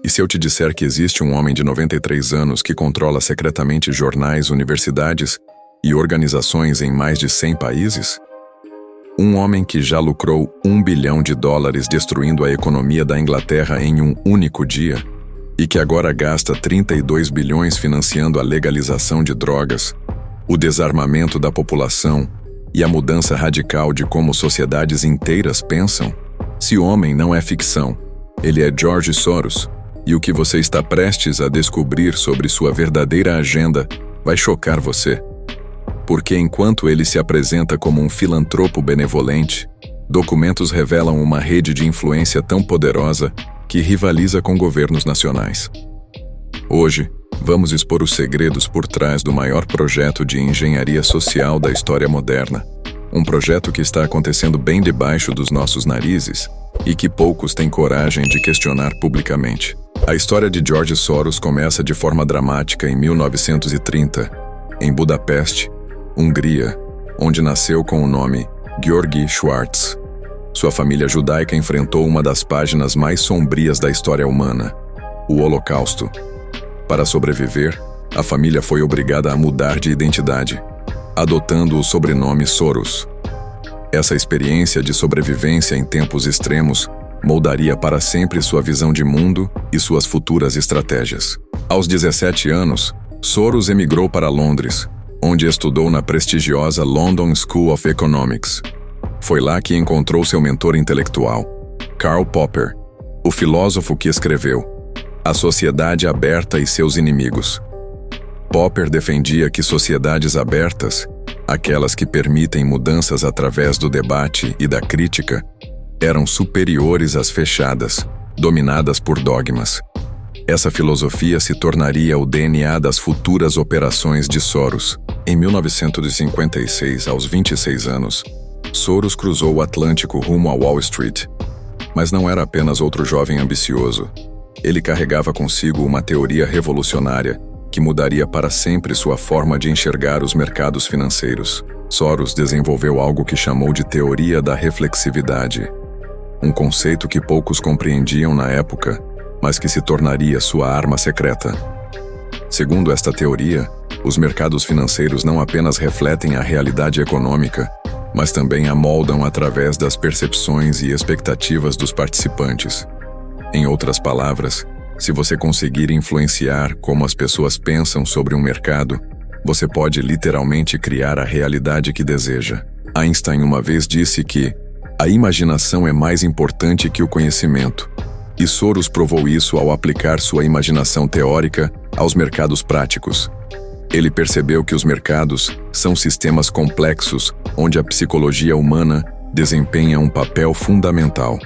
E se eu te disser que existe um homem de 93 anos que controla secretamente jornais, universidades e organizações em mais de 100 países? Um homem que já lucrou US$ 1 bilhão destruindo a economia da Inglaterra em um único dia e que agora gasta 32 bilhões financiando a legalização de drogas, o desarmamento da população e a mudança radical de como sociedades inteiras pensam? Se o homem não é ficção, ele é George Soros, e o que você está prestes a descobrir sobre sua verdadeira agenda vai chocar você. Porque enquanto ele se apresenta como um filantropo benevolente, documentos revelam uma rede de influência tão poderosa que rivaliza com governos nacionais. Hoje, vamos expor os segredos por trás do maior projeto de engenharia social da história moderna, um projeto que está acontecendo bem debaixo dos nossos narizes e que poucos têm coragem de questionar publicamente. A história de George Soros começa de forma dramática em 1930, em Budapeste, Hungria, onde nasceu com o nome György Schwartz. Sua família judaica enfrentou uma das páginas mais sombrias da história humana, o Holocausto. Para sobreviver, a família foi obrigada a mudar de identidade, adotando o sobrenome Soros. Essa experiência de sobrevivência em tempos extremos moldaria para sempre sua visão de mundo e suas futuras estratégias. Aos 17 anos, Soros emigrou para Londres, onde estudou na prestigiosa London School of Economics. Foi lá que encontrou seu mentor intelectual, Karl Popper, o filósofo que escreveu A Sociedade Aberta e Seus Inimigos. Popper defendia que sociedades abertas, aquelas que permitem mudanças através do debate e da crítica, eram superiores às fechadas, dominadas por dogmas. Essa filosofia se tornaria o DNA das futuras operações de Soros. Em 1956, aos 26 anos, Soros cruzou o Atlântico rumo a Wall Street. Mas não era apenas outro jovem ambicioso. Ele carregava consigo uma teoria revolucionária que mudaria para sempre sua forma de enxergar os mercados financeiros. Soros desenvolveu algo que chamou de teoria da reflexividade, um conceito que poucos compreendiam na época, mas que se tornaria sua arma secreta. Segundo esta teoria, os mercados financeiros não apenas refletem a realidade econômica, mas também a moldam através das percepções e expectativas dos participantes. Em outras palavras, se você conseguir influenciar como as pessoas pensam sobre um mercado, você pode literalmente criar a realidade que deseja. Einstein uma vez disse que a imaginação é mais importante que o conhecimento, e Soros provou isso ao aplicar sua imaginação teórica aos mercados práticos. Ele percebeu que os mercados são sistemas complexos onde a psicologia humana desempenha um papel fundamental.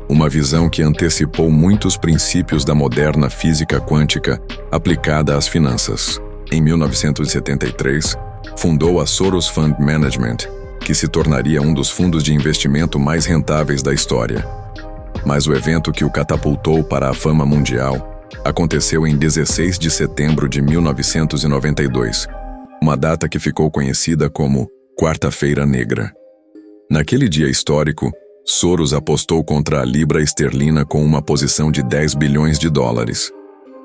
Uma visão que antecipou muitos princípios da moderna física quântica aplicada às finanças. Em 1973, fundou a Soros Fund Management, que se tornaria um dos fundos de investimento mais rentáveis da história. Mas o evento que o catapultou para a fama mundial aconteceu em 16 de setembro de 1992, uma data que ficou conhecida como Quarta-feira Negra. Naquele dia histórico, Soros apostou contra a libra esterlina com uma posição de $10 bilhões.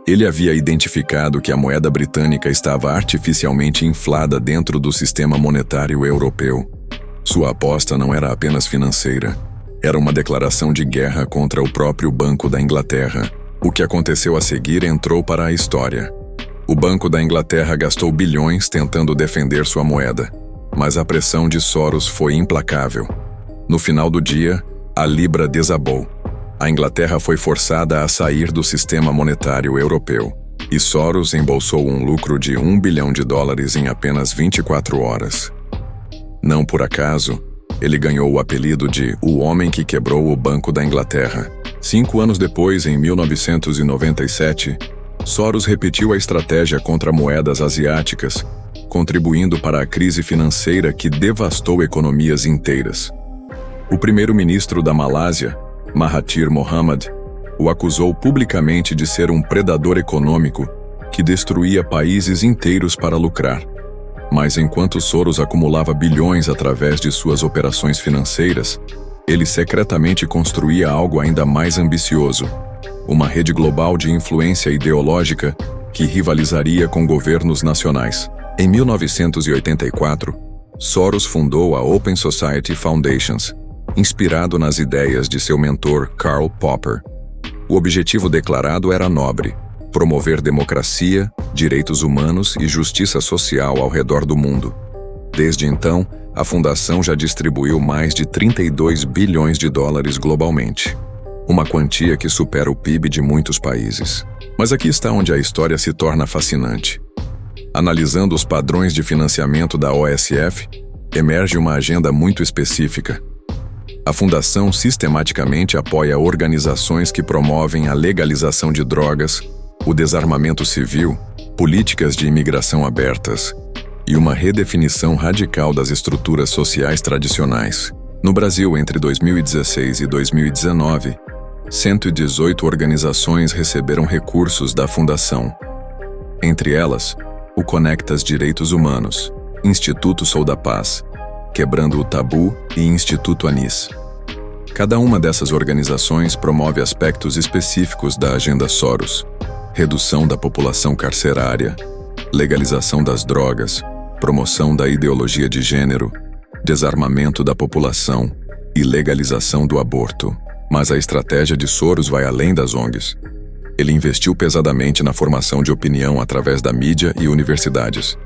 Ele havia identificado que a moeda britânica estava artificialmente inflada dentro do sistema monetário europeu. Sua aposta não era apenas financeira. Era uma declaração de guerra contra o próprio Banco da Inglaterra. O que aconteceu a seguir entrou para a história. O Banco da Inglaterra gastou bilhões tentando defender sua moeda, mas a pressão de Soros foi implacável. No final do dia, a libra desabou. A Inglaterra foi forçada a sair do sistema monetário europeu, e Soros embolsou um lucro de $1 bilhão em apenas 24 horas. Não por acaso, ele ganhou o apelido de O Homem que Quebrou o Banco da Inglaterra. 5 anos depois, em 1997, Soros repetiu a estratégia contra moedas asiáticas, contribuindo para a crise financeira que devastou economias inteiras. O primeiro-ministro da Malásia, Mahathir Mohamad, o acusou publicamente de ser um predador econômico que destruía países inteiros para lucrar. Mas enquanto Soros acumulava bilhões através de suas operações financeiras, ele secretamente construía algo ainda mais ambicioso: uma rede global de influência ideológica que rivalizaria com governos nacionais. Em 1984, Soros fundou a Open Society Foundations, inspirado nas ideias de seu mentor Karl Popper. O objetivo declarado era nobre: promover democracia, direitos humanos e justiça social ao redor do mundo. Desde então, a fundação já distribuiu mais de 32 bilhões de dólares globalmente, uma quantia que supera o PIB de muitos países. Mas aqui está onde a história se torna fascinante. Analisando os padrões de financiamento da OSF, emerge uma agenda muito específica. A fundação sistematicamente apoia organizações que promovem a legalização de drogas, o desarmamento civil, políticas de imigração abertas e uma redefinição radical das estruturas sociais tradicionais. No Brasil, entre 2016 e 2019, 118 organizações receberam recursos da fundação. Entre elas, o Conectas Direitos Humanos, Instituto Sou da Paz, Quebrando o Tabu e Instituto Anis. Cada uma dessas organizações promove aspectos específicos da Agenda Soros: redução da população carcerária, legalização das drogas, promoção da ideologia de gênero, desarmamento da população e legalização do aborto. Mas a estratégia de Soros vai além das ONGs. Ele investiu pesadamente na formação de opinião através da mídia e universidades.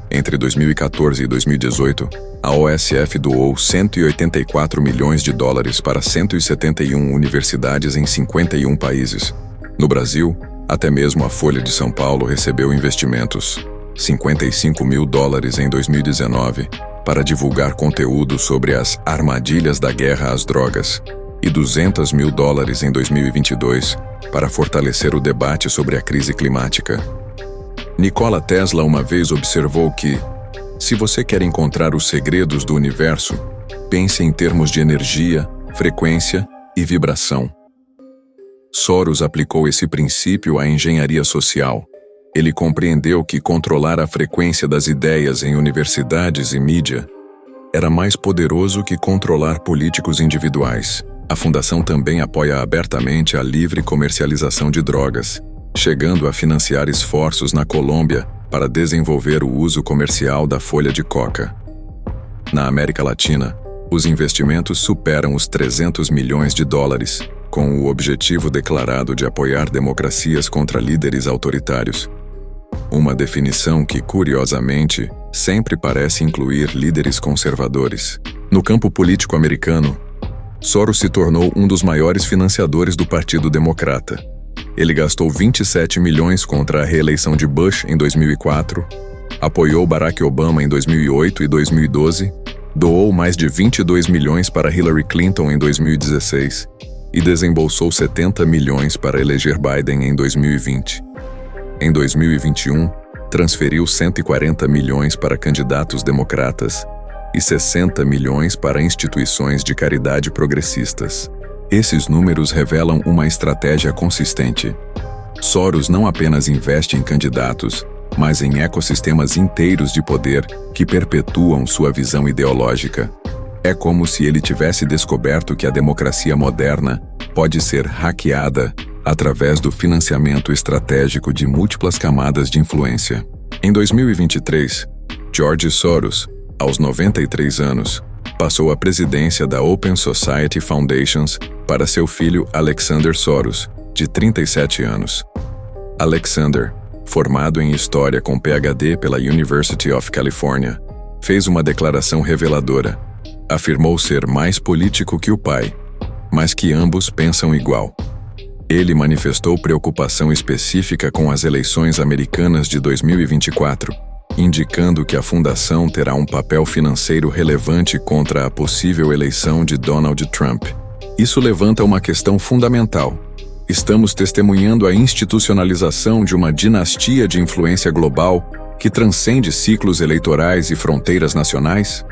Entre 2014 e 2018, a OSF doou 184 milhões de dólares para 171 universidades em 51 países. No Brasil, até mesmo a Folha de São Paulo recebeu investimentos, 55 mil dólares em 2019, para divulgar conteúdo sobre as armadilhas da guerra às drogas, e 200 mil dólares em 2022 para fortalecer o debate sobre a crise climática. Nikola Tesla uma vez observou que, se você quer encontrar os segredos do universo, pense em termos de energia, frequência e vibração. Soros aplicou esse princípio à engenharia social. Ele compreendeu que controlar a frequência das ideias em universidades e mídia era mais poderoso que controlar políticos individuais. A fundação também apoia abertamente a livre comercialização de drogas, chegando a financiar esforços na Colômbia para desenvolver o uso comercial da folha de coca. Na América Latina, os investimentos superam os 300 milhões de dólares, com o objetivo declarado de apoiar democracias contra líderes autoritários. Uma definição que, curiosamente, sempre parece incluir líderes conservadores. No campo político americano, Soros se tornou um dos maiores financiadores do Partido Democrata. Ele gastou 27 milhões contra a reeleição de Bush em 2004, apoiou Barack Obama em 2008 e 2012, doou mais de 22 milhões para Hillary Clinton em 2016 e desembolsou 70 milhões para eleger Biden em 2020. Em 2021, transferiu 140 milhões para candidatos democratas e 60 milhões para instituições de caridade progressistas. Esses números revelam uma estratégia consistente. Soros não apenas investe em candidatos, mas em ecossistemas inteiros de poder que perpetuam sua visão ideológica. É como se ele tivesse descoberto que a democracia moderna pode ser hackeada através do financiamento estratégico de múltiplas camadas de influência. Em 2023, George Soros, aos 93 anos, passou a presidência da Open Society Foundations para seu filho Alexander Soros, de 37 anos. Alexander, formado em História com PhD pela University of California, fez uma declaração reveladora. Afirmou ser mais político que o pai, mas que ambos pensam igual. Ele manifestou preocupação específica com as eleições americanas de 2024, indicando que a fundação terá um papel financeiro relevante contra a possível eleição de Donald Trump. Isso levanta uma questão fundamental. Estamos testemunhando a institucionalização de uma dinastia de influência global que transcende ciclos eleitorais e fronteiras nacionais?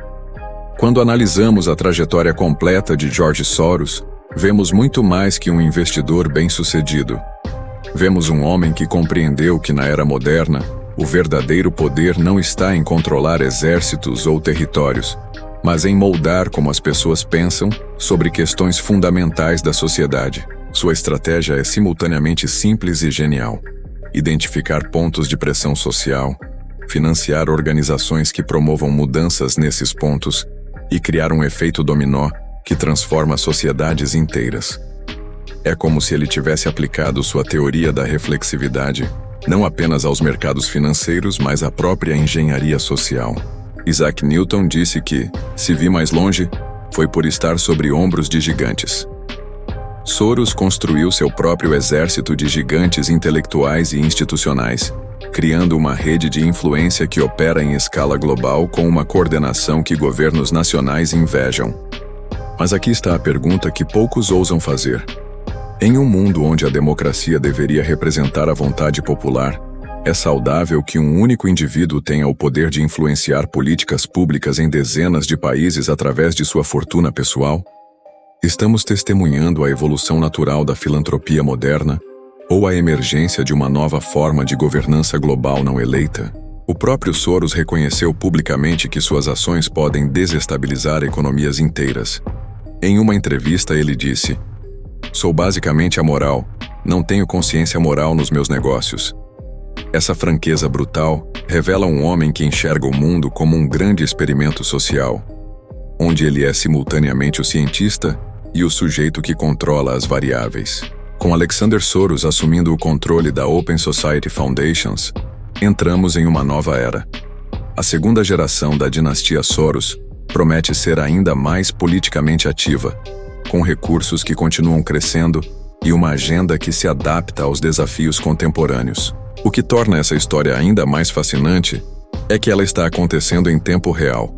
Quando analisamos a trajetória completa de George Soros, vemos muito mais que um investidor bem-sucedido. Vemos um homem que compreendeu que na era moderna, o verdadeiro poder não está em controlar exércitos ou territórios, mas em moldar como as pessoas pensam sobre questões fundamentais da sociedade. Sua estratégia é simultaneamente simples e genial: identificar pontos de pressão social, financiar organizações que promovam mudanças nesses pontos e criar um efeito dominó que transforma sociedades inteiras. É como se ele tivesse aplicado sua teoria da reflexividade não apenas aos mercados financeiros, mas à própria engenharia social. Isaac Newton disse que, se vi mais longe, foi por estar sobre ombros de gigantes. Soros construiu seu próprio exército de gigantes intelectuais e institucionais, criando uma rede de influência que opera em escala global com uma coordenação que governos nacionais invejam. Mas aqui está a pergunta que poucos ousam fazer. Em um mundo onde a democracia deveria representar a vontade popular, é saudável que um único indivíduo tenha o poder de influenciar políticas públicas em dezenas de países através de sua fortuna pessoal? Estamos testemunhando a evolução natural da filantropia moderna ou a emergência de uma nova forma de governança global não eleita? O próprio Soros reconheceu publicamente que suas ações podem desestabilizar economias inteiras. Em uma entrevista ele disse: "Sou basicamente amoral, não tenho consciência moral nos meus negócios." Essa franqueza brutal revela um homem que enxerga o mundo como um grande experimento social, onde ele é simultaneamente o cientista e o sujeito que controla as variáveis. Com Alexander Soros assumindo o controle da Open Society Foundations, entramos em uma nova era. A segunda geração da dinastia Soros promete ser ainda mais politicamente ativa, com recursos que continuam crescendo e uma agenda que se adapta aos desafios contemporâneos. O que torna essa história ainda mais fascinante é que ela está acontecendo em tempo real.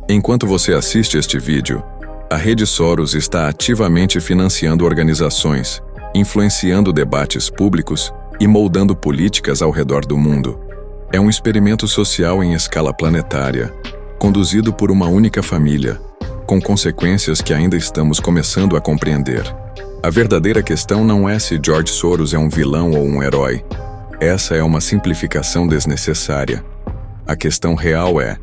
Enquanto você assiste este vídeo, a rede Soros está ativamente financiando organizações, influenciando debates públicos e moldando políticas ao redor do mundo. É um experimento social em escala planetária, conduzido por uma única família, com consequências que ainda estamos começando a compreender. A verdadeira questão não é se George Soros é um vilão ou um herói. Essa é uma simplificação desnecessária. A questão real é: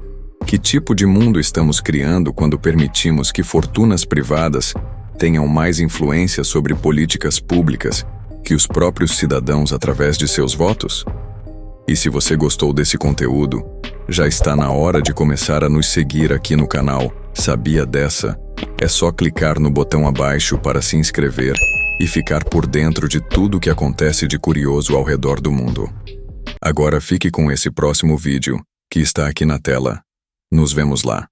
que tipo de mundo estamos criando quando permitimos que fortunas privadas tenham mais influência sobre políticas públicas que os próprios cidadãos através de seus votos? E se você gostou desse conteúdo, já está na hora de começar a nos seguir aqui no canal Sabia Dessa? É só clicar no botão abaixo para se inscrever e ficar por dentro de tudo o que acontece de curioso ao redor do mundo. Agora fique com esse próximo vídeo, que está aqui na tela. Nos vemos lá.